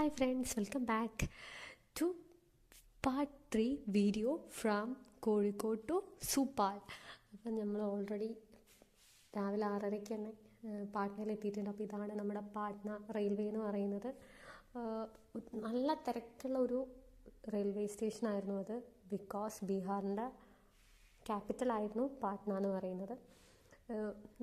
Hi friends, welcome back to part 3 video from Kozhikode to Supal. അപ്പം നമ്മൾ already രാവിലെ 6:30 തന്നെ പാട്നയിൽ എത്തിയിട്ടുണ്ട്. അപ്പോൾ ഇതാണ് നമ്മുടെ പാട്ന റെയിൽവേ എന്ന് പറയുന്നത്. നല്ല തിരക്കുള്ള ഒരു റെയിൽവേ സ്റ്റേഷനായിരുന്നു അത്. ബിക്കോസ് ബീഹാറിൻ്റെ ക്യാപിറ്റലായിരുന്നു പാട്ന എന്ന് പറയുന്നത്.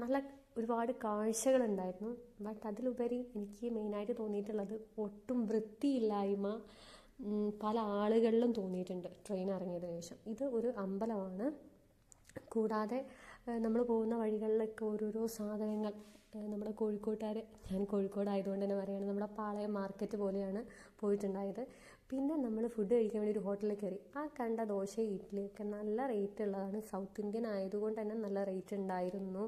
നല്ല ഒരുപാട് കാഴ്ചകളുണ്ടായിരുന്നു. ബട്ട് അതിലുപരി എനിക്ക് മെയിനായിട്ട് തോന്നിയിട്ടുള്ളത് ഒട്ടും വൃത്തിയില്ലായ്മ പല ആളുകളിലും തോന്നിയിട്ടുണ്ട് ട്രെയിൻ ഇറങ്ങിയതിനു ശേഷം. ഇത് ഒരു അമ്പലമാണ്. കൂടാതെ നമ്മൾ പോകുന്ന വഴികളിലൊക്കെ ഓരോരോ സാധനങ്ങൾ നമ്മുടെ കോഴിക്കോട്ടുകാർ, ഞാൻ കോഴിക്കോട് ആയതുകൊണ്ട് തന്നെ പറയുകയാണ്, നമ്മുടെ പാളയം മാർക്കറ്റ് പോലെയാണ് പോയിട്ടുണ്ടായത്. പിന്നെ നമ്മൾ ഫുഡ് കഴിക്കാൻ വേണ്ടി ഒരു ഹോട്ടലിൽ കയറി. ആ കണ്ട ദോശ ഇഡ്ഡലിയൊക്കെ നല്ല റേറ്റ് ഉള്ളതാണ്. സൗത്ത് ഇന്ത്യൻ ആയതുകൊണ്ട് തന്നെ നല്ല റേറ്റ് ഉണ്ടായിരുന്നു.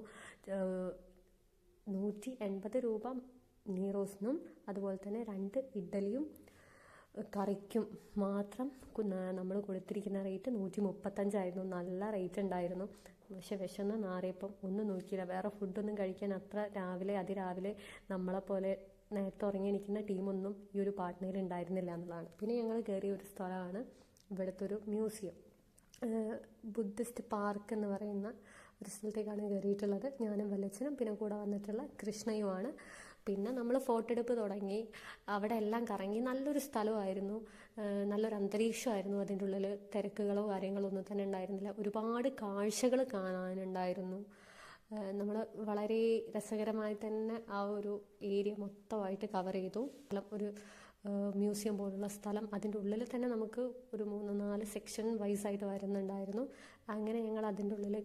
180 രൂപ നീറോസിനും അതുപോലെ തന്നെ 2 ഇഡ്ഡലിയും കറിക്കും മാത്രം നമ്മൾ കൊടുത്തിരിക്കുന്ന റേറ്റ് 135 നല്ല റേറ്റ് ഉണ്ടായിരുന്നു. പക്ഷെ വിശന്ന് നാറിയപ്പം ഒന്നും നോക്കിയില്ല. വേറെ ഫുഡൊന്നും കഴിക്കാൻ അത്ര അതിരാവിലെ നമ്മളെപ്പോലെ നേരത്തെ ഉറങ്ങി നിൽക്കുന്ന ടീമൊന്നും ഈ ഒരു പാട്നയിൽ ഉണ്ടായിരുന്നില്ല എന്നുള്ളതാണ്. പിന്നെ ഞങ്ങൾ കയറിയ ഒരു സ്ഥലമാണ് ഇവിടുത്തെ ഒരു മ്യൂസിയം, ബുദ്ധിസ്റ്റ് പാർക്ക് എന്ന് പറയുന്ന ഒരു സ്ഥലത്തേക്കാണ് കയറിയിട്ടുള്ളത്. ഞാനും വല്ലച്ചനും പിന്നെ കൂടെ വന്നിട്ടുള്ള കൃഷ്ണയുമാണ്. പിന്നെ നമ്മൾ ഫോട്ടോ എടുപ്പ് തുടങ്ങി. അവിടെ എല്ലാം കറങ്ങി. നല്ലൊരു സ്ഥലമായിരുന്നു, നല്ലൊരു അന്തരീക്ഷമായിരുന്നു. അതിൻ്റെ ഉള്ളിൽ തിരക്കുകളോ കാര്യങ്ങളോ ഒന്നും തന്നെ ഉണ്ടായിരുന്നില്ല. ഒരുപാട് കാഴ്ചകൾ കാണാനുണ്ടായിരുന്നു. നമ്മൾ വളരെ രസകരമായി തന്നെ ആ ഒരു ഏരിയ മൊത്തമായിട്ട് കവർ ചെയ്തു. ഒരു മ്യൂസിയം പോലുള്ള സ്ഥലം, അതിൻ്റെ ഉള്ളിൽ തന്നെ നമുക്ക് ഒരു 3-4 സെക്ഷൻ വൈസായിട്ട് വരുന്നുണ്ടായിരുന്നു. അങ്ങനെ ഞങ്ങൾ അതിൻ്റെ ഉള്ളിൽ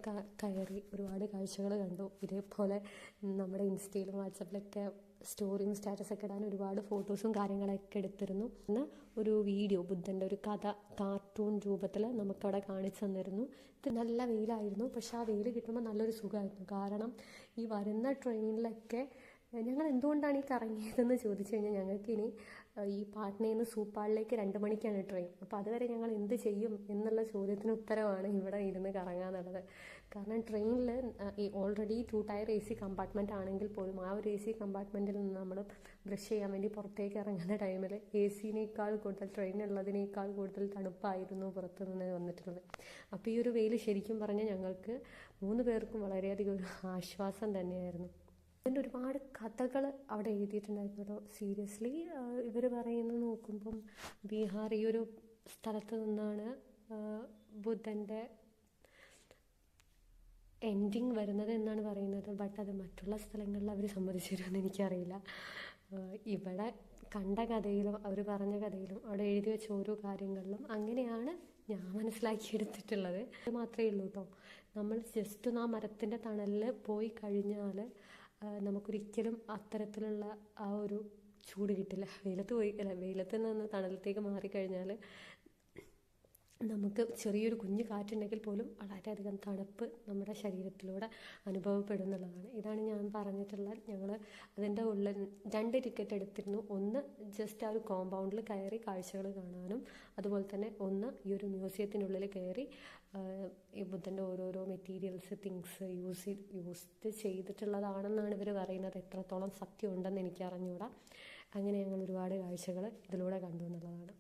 കയറി ഒരുപാട് കാഴ്ചകൾ കണ്ടു. ഇതേപോലെ നമ്മുടെ ഇൻസ്റ്റയിലും വാട്സപ്പിലൊക്കെ സ്റ്റോറിയും സ്റ്റാറ്റസൊക്കെ ഇടാൻ ഒരുപാട് ഫോട്ടോസും കാര്യങ്ങളൊക്കെ എടുത്തിരുന്നു. പിന്നെ ഒരു വീഡിയോ, ബുദ്ധൻ്റെ ഒരു കഥ കാർട്ടൂൺ രൂപത്തിൽ നമുക്കവിടെ കാണിച്ചു തന്നിരുന്നു. ഇത് നല്ല വെയിലായിരുന്നു. പക്ഷെ ആ വെയിൽ കിട്ടുമ്പോൾ നല്ലൊരു സുഖമായിരുന്നു. കാരണം ഈ വരുന്ന ട്രെയിനിലൊക്കെ ഞങ്ങൾ എന്തുകൊണ്ടാണ് ഈ കറങ്ങിയതെന്ന് ചോദിച്ചു കഴിഞ്ഞാൽ, ഞങ്ങൾക്കിനി ഈ പാട്നയിൽ നിന്ന് സൂപ്പാളിലേക്ക് 2 മണിക്കാണ് ട്രെയിൻ. അപ്പോൾ അതുവരെ ഞങ്ങൾ എന്ത് ചെയ്യും എന്നുള്ള ചോദ്യത്തിന് ഉത്തരവാണ് ഇവിടെ ഇരുന്ന് കറങ്ങാന്നുള്ളത്. കാരണം ട്രെയിനിൽ ഓൾറെഡി 2 ടയർ AC കമ്പാർട്ട്മെൻ്റ് ആണെങ്കിൽ പോലും ആ ഒരു AC കമ്പാർട്ട്മെൻറ്റിൽ നിന്ന് നമ്മൾ ബ്രഷ് ചെയ്യാൻ വേണ്ടി പുറത്തേക്ക് ഇറങ്ങുന്ന ടൈമിൽ AC-നേക്കാൾ കൂടുതൽ, ട്രെയിനുള്ളതിനേക്കാൾ കൂടുതൽ തണുപ്പായിരുന്നു പുറത്തു നിന്ന് വന്നിട്ടുള്ളത്. അപ്പോൾ ഈ ഒരു വെയിൽ ശരിക്കും പറഞ്ഞാൽ ഞങ്ങൾക്ക് 3 പേർക്കും വളരെയധികം ഒരു ആശ്വാസം തന്നെയായിരുന്നു. അതിൻ്റെ ഒരുപാട് കഥകൾ അവിടെ എഴുതിയിട്ടുണ്ടായിരുന്നല്ലോ. സീരിയസ്ലി ഇവർ പറയുന്നത് നോക്കുമ്പം ബീഹാർ ഈ ഒരു സ്ഥലത്ത് നിന്നാണ് ബുദ്ധൻ്റെ എൻഡിങ് വരുന്നത് എന്നാണ് പറയുന്നത്. ബട്ട് അത് മറ്റുള്ള സ്ഥലങ്ങളിൽ അവർ സമ്മതിച്ചു തരുമെന്ന് എനിക്കറിയില്ല. ഇവിടെ കണ്ട കഥയിലും അവർ പറഞ്ഞ കഥയിലും അവിടെ എഴുതി വെച്ച ഓരോ കാര്യങ്ങളിലും അങ്ങനെയാണ് ഞാൻ മനസ്സിലാക്കിയെടുത്തിട്ടുള്ളത്. അത് മാത്രമേ ഉള്ളൂ കേട്ടോ. നമ്മൾ ജസ്റ്റ് ആ മരത്തിൻ്റെ തണലിൽ പോയി കഴിഞ്ഞാൽ നമുക്കൊരിക്കലും അത്തരത്തിലുള്ള ആ ഒരു ചൂട് കിട്ടില്ല. വെയിലത്ത് നിന്ന് തണലത്തേക്ക് മാറിക്കഴിഞ്ഞാൽ നമുക്ക് ചെറിയൊരു കുഞ്ഞു കാറ്റുണ്ടെങ്കിൽ പോലും വളരെയധികം തണുപ്പ് നമ്മുടെ ശരീരത്തിലൂടെ അനുഭവപ്പെടുന്നുള്ളതാണ്. ഇതാണ് ഞാൻ പറഞ്ഞിട്ടുള്ളത്. ഞങ്ങൾ അതിൻ്റെ ഉള്ളിൽ 2 ടിക്കറ്റ് എടുത്തിരുന്നു. ഒന്ന് ജസ്റ്റ് ആ ഒരു കോമ്പൗണ്ടിൽ കയറി കാഴ്ചകൾ കാണാനും, അതുപോലെ തന്നെ ഒന്ന് ഈ ഒരു മ്യൂസിയത്തിൻ്റെ ഉള്ളിൽ കയറി ഈ ബുദ്ധൻ്റെ ഓരോരോ മെറ്റീരിയൽസ്, തിങ്സ് യൂസ് ചെയ്തിട്ടുള്ളതാണെന്നാണ് ഇവർ പറയുന്നത്. എത്രത്തോളം സത്യം ഉണ്ടെന്ന് എനിക്ക് അറിഞ്ഞുകൂടാ. അങ്ങനെ ഞങ്ങൾ ഒരുപാട് കാഴ്ചകൾ ഇതിലൂടെ കണ്ടു എന്നുള്ളതാണ്.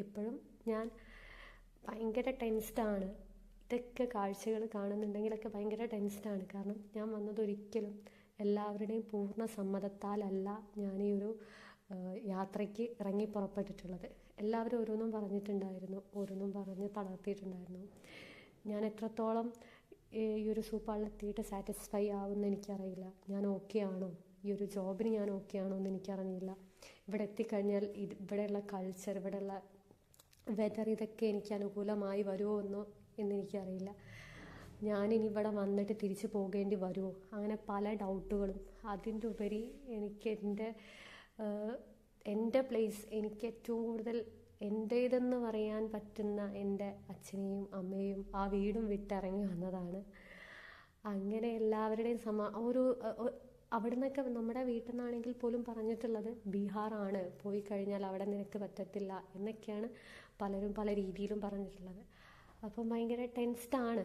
ഇപ്പോഴും ഞാൻ ഭയങ്കര ടെൻസ്ഡാണ്. ഇതൊക്കെ കാഴ്ചകൾ കാണുന്നുണ്ടെങ്കിലൊക്കെ ഭയങ്കര ടെൻസ്ഡാണ്. കാരണം ഞാൻ വന്നതൊരിക്കലും എല്ലാവരുടെയും പൂർണ്ണ സമ്മതത്താലല്ല ഞാൻ ഈ ഒരു യാത്രയ്ക്ക് ഇറങ്ങി പുറപ്പെട്ടിട്ടുള്ളത്. എല്ലാവരും ഓരോന്നും പറഞ്ഞിട്ടുണ്ടായിരുന്നു, ഓരോന്നും പറഞ്ഞ് തളർത്തിയിട്ടുണ്ടായിരുന്നു. ഞാൻ എത്രത്തോളം ഈ ഒരു സൂപ്പാളിലെത്തിയിട്ട് സാറ്റിസ്ഫൈ ആവുമെന്ന് എനിക്കറിയില്ല. ഞാൻ ഓക്കെ ആണോ, ഈ ഒരു ജോബിന് ഞാൻ ഓക്കെ ആണോ എന്ന് എനിക്കറിയില്ല. ഇവിടെ എത്തിക്കഴിഞ്ഞാൽ ഇവിടെയുള്ള കൾച്ചർ, ഇവിടെയുള്ള വെതർ, ഇതൊക്കെ എനിക്ക് അനുകൂലമായി വരുമോ എന്നെനിക്കറിയില്ല. ഞാനിനി ഇവിടെ വന്നിട്ട് തിരിച്ചു പോകേണ്ടി വരുമോ, അങ്ങനെ പല ഡൗട്ടുകളും. അതിൻ്റെ ഉപരി എനിക്ക് എൻ്റെ പ്ലേസ്, എനിക്ക് ഏറ്റവും കൂടുതൽ എൻ്റേതെന്ന് പറയാൻ പറ്റുന്ന എൻ്റെ അച്ഛനെയും അമ്മയെയും ആ വീടും വിട്ടിറങ്ങി വന്നതാണ്. അങ്ങനെ എല്ലാവരുടെയും അവിടെ നിന്നൊക്കെ നമ്മുടെ വീട്ടിൽ നിന്നാണെങ്കിൽ പോലും പറഞ്ഞിട്ടുള്ളത് ബീഹാറാണ്, പോയി കഴിഞ്ഞാൽ അവിടെ നിനക്ക് പറ്റത്തില്ല എന്നൊക്കെയാണ് പലരും പല രീതിയിലും പറഞ്ഞിട്ടുള്ളത്. അപ്പം ഭയങ്കര ടെൻസ്ഡാണ്.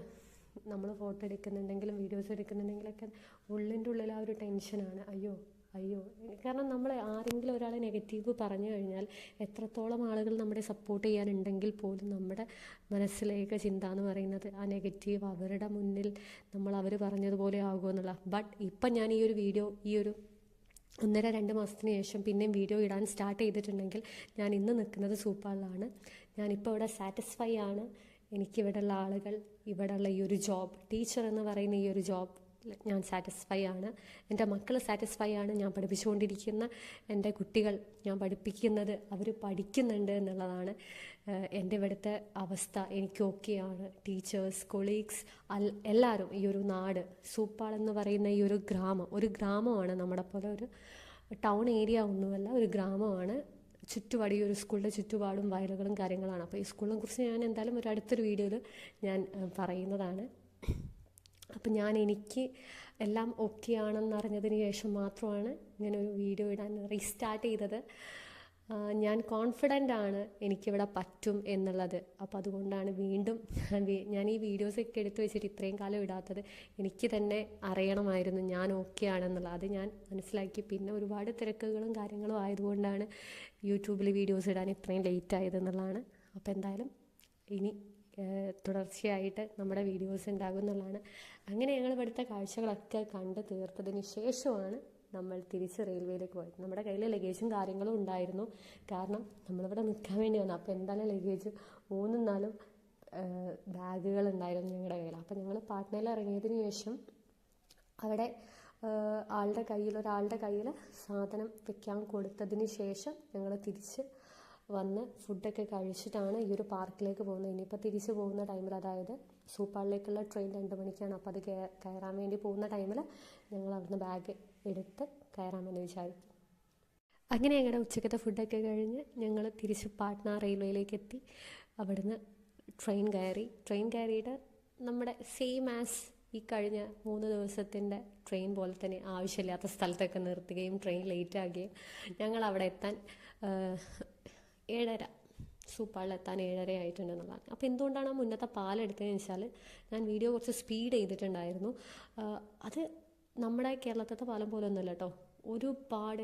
നമ്മൾ ഫോട്ടോ എടുക്കുന്നുണ്ടെങ്കിലും വീഡിയോസ് എടുക്കുന്നുണ്ടെങ്കിലൊക്കെ ഉള്ളിൻ്റെ ഉള്ളിൽ ആ ഒരു ടെൻഷനാണ്. അയ്യോ അയ്യോ, കാരണം നമ്മൾ ആരെങ്കിലും ഒരാളെ നെഗറ്റീവ് പറഞ്ഞു കഴിഞ്ഞാൽ എത്രത്തോളം ആളുകൾ നമ്മുടെ സപ്പോർട്ട് ചെയ്യാനുണ്ടെങ്കിൽ പോലും നമ്മുടെ മനസ്സിലേക്ക് ചിന്ത എന്ന് പറയുന്നത് ആ നെഗറ്റീവ് അവരുടെ മുന്നിൽ അവർ പറഞ്ഞതുപോലെ ആകുമെന്നുള്ള. ബട്ട് ഇപ്പം ഞാൻ ഈ ഒരു 1.5-2 മാസത്തിന് ശേഷം പിന്നെയും വീഡിയോ ഇടാൻ സ്റ്റാർട്ട് ചെയ്തിട്ടുണ്ടെങ്കിൽ ഞാൻ ഇന്ന് നിൽക്കുന്നത് സൂപ്പാളിലാണ്. ഞാനിപ്പോൾ ഇവിടെ സാറ്റിസ്ഫൈ ആണ്. എനിക്കിവിടെയുള്ള ആളുകൾ, ഇവിടെയുള്ള ഈ ഒരു ജോബ്, ടീച്ചർ എന്ന് പറയുന്ന ഈ ഒരു ജോബ് ഞാൻ സാറ്റിസ്ഫൈ ആണ്. എൻ്റെ മക്കൾ സാറ്റിസ്ഫൈ ആണ്. ഞാൻ പഠിപ്പിച്ചുകൊണ്ടിരിക്കുന്ന എൻ്റെ കുട്ടികൾ, ഞാൻ പഠിപ്പിക്കുന്നത് അവർ പഠിക്കുന്നുണ്ട് എന്നുള്ളതാണ് എൻ്റെ ഇവിടുത്തെ അവസ്ഥ. എനിക്ക് ഓക്കെയാണ്. ടീച്ചേഴ്സ്, കൊളീഗ്സ് എല്ലാവരും, ഈ ഒരു നാട്, സൂപ്പാൾ എന്ന് പറയുന്ന ഈ ഒരു ഗ്രാമമാണ്. നമ്മുടെ പോലെ ഒരു ടൗൺ ഏരിയ ഒന്നുമല്ല, ഒരു ഗ്രാമമാണ്. ചുറ്റുപാട് ഈ ഒരു സ്കൂളിൻ്റെ ചുറ്റുപാടും വയലുകളും കാര്യങ്ങളാണ്. അപ്പോൾ ഈ സ്കൂളിനെ കുറിച്ച് ഞാൻ എന്തായാലും അടുത്തൊരു വീഡിയോയിൽ ഞാൻ പറയുന്നതാണ്. അപ്പം എനിക്ക് എല്ലാം ഓക്കെ ആണെന്ന് അറിഞ്ഞതിന് ശേഷം മാത്രമാണ് ഇങ്ങനെ ഒരു വീഡിയോ ഇടാൻ റീസ്റ്റാർട്ട് ചെയ്തത്. ഞാൻ കോൺഫിഡൻ്റ് ആണ് എനിക്കിവിടെ പറ്റും എന്നുള്ളത്. അപ്പോൾ അതുകൊണ്ടാണ് വീണ്ടും ഞാൻ ഈ വീഡിയോസൊക്കെ എടുത്തു വെച്ചിട്ട് ഇത്രയും കാലം ഇടാത്തത്. എനിക്ക് തന്നെ അറിയണമായിരുന്നു ഞാൻ ഓക്കെ ആണെന്നുള്ളത്. അത് ഞാൻ മനസ്സിലാക്കി. പിന്നെ ഒരുപാട് തിരക്കുകളും കാര്യങ്ങളും ആയതുകൊണ്ടാണ് യൂട്യൂബിൽ വീഡിയോസ് ഇടാൻ ഇത്രയും ലേറ്റ് ആയതെന്നുള്ളതാണ്. അപ്പോൾ എന്തായാലും ഇനി തുടർച്ചയായിട്ട് നമ്മുടെ വീഡിയോസ് ഉണ്ടാകും എന്നുള്ളതാണ്. അങ്ങനെ ഞങ്ങൾ ഇവിടുത്തെ കാഴ്ചകളൊക്കെ കണ്ട് തീർത്തതിന് ശേഷമാണ് നമ്മൾ തിരിച്ച് റെയിൽവേയിലേക്ക് പോയത്. നമ്മുടെ കയ്യിൽ ലഗേജും കാര്യങ്ങളും ഉണ്ടായിരുന്നു. കാരണം നമ്മളിവിടെ നിൽക്കാൻ വേണ്ടി വന്നു. അപ്പോൾ എന്തായാലും ലഗേജ് 3-4 ബാഗുകൾ ഉണ്ടായിരുന്നു ഞങ്ങളുടെ കയ്യിൽ. അപ്പോൾ ഞങ്ങൾ പാട്നയിൽ ഇറങ്ങിയതിന് ശേഷം അവിടെ ഒരാളുടെ കയ്യിൽ സാധനം വെക്കാൻ കൊടുത്തതിന് ശേഷം ഞങ്ങൾ തിരിച്ച് വന്ന് ഫുഡൊക്കെ കഴിച്ചിട്ടാണ് ഈ ഒരു പാർക്കിലേക്ക് പോകുന്നത്. ഇനിയിപ്പോൾ തിരിച്ച് പോകുന്ന ടൈമിൽ, അതായത് സൂപ്പാളിലേക്കുള്ള ട്രെയിൻ 2 മണിക്കാണ്. അപ്പോൾ അത് കയറാൻ വേണ്ടി പോകുന്ന ടൈമിൽ ഞങ്ങൾ അവിടുന്ന് ബാഗ് എടുത്ത് കയറാമെന്ന് വിചാരിച്ചു. അങ്ങനെ ഞങ്ങളുടെ ഉച്ചക്കത്തെ ഫുഡൊക്കെ കഴിഞ്ഞ് ഞങ്ങൾ തിരിച്ച് പാട്ന റെയിൽവേയിലേക്ക് എത്തി. അവിടുന്ന് ട്രെയിൻ കയറിയിട്ട് നമ്മുടെ സെയിം ആസ് ഈ കഴിഞ്ഞ 3 ദിവസത്തിൻ്റെ ട്രെയിൻ പോലെ തന്നെ ആവശ്യമില്ലാത്ത സ്ഥലത്തൊക്കെ നിർത്തുകയും ട്രെയിൻ ലേറ്റ് ആകുകയും ഞങ്ങൾ അവിടെ എത്താൻ 7:30 സൂപ്പാളിലെത്താൻ 7:30 ആയിട്ടുണ്ടെന്നുള്ളതാണ്. അപ്പോൾ എന്തുകൊണ്ടാണ് ആ മുന്നത്തെ പാലെടുത്തതെന്ന് വെച്ചാൽ, ഞാൻ വീഡിയോ കുറച്ച് സ്പീഡ് ചെയ്തിട്ടുണ്ടായിരുന്നു. അത് നമ്മുടെ കേരളത്തിലത്തെ പാലം പോലെ ഒന്നുമല്ല കേട്ടോ.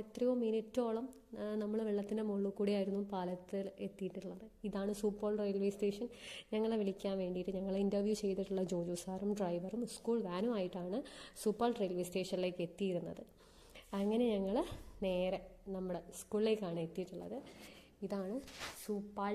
എത്രയോ മിനിറ്റോളം നമ്മൾ വെള്ളത്തിൻ്റെ മുകളിൽ കൂടിയായിരുന്നു പാലത്തിൽ എത്തിയിട്ടുള്ളത്. ഇതാണ് സൂപ്പാൾ റെയിൽവേ സ്റ്റേഷൻ. ഞങ്ങളെ വിളിക്കാൻ വേണ്ടിയിട്ട് ഞങ്ങളെ ഇൻ്റർവ്യൂ ചെയ്തിട്ടുള്ള ജോജു സാറും ഡ്രൈവറും സ്കൂൾ വാനുമായിട്ടാണ് സൂപ്പാൾ റെയിൽവേ സ്റ്റേഷനിലേക്ക് എത്തിയിരുന്നത്. അങ്ങനെ ഞങ്ങൾ നേരെ നമ്മുടെ സ്കൂളിലേക്കാണ് എത്തിയിട്ടുള്ളത്. ഇതാണ് സൂപ്പാൾ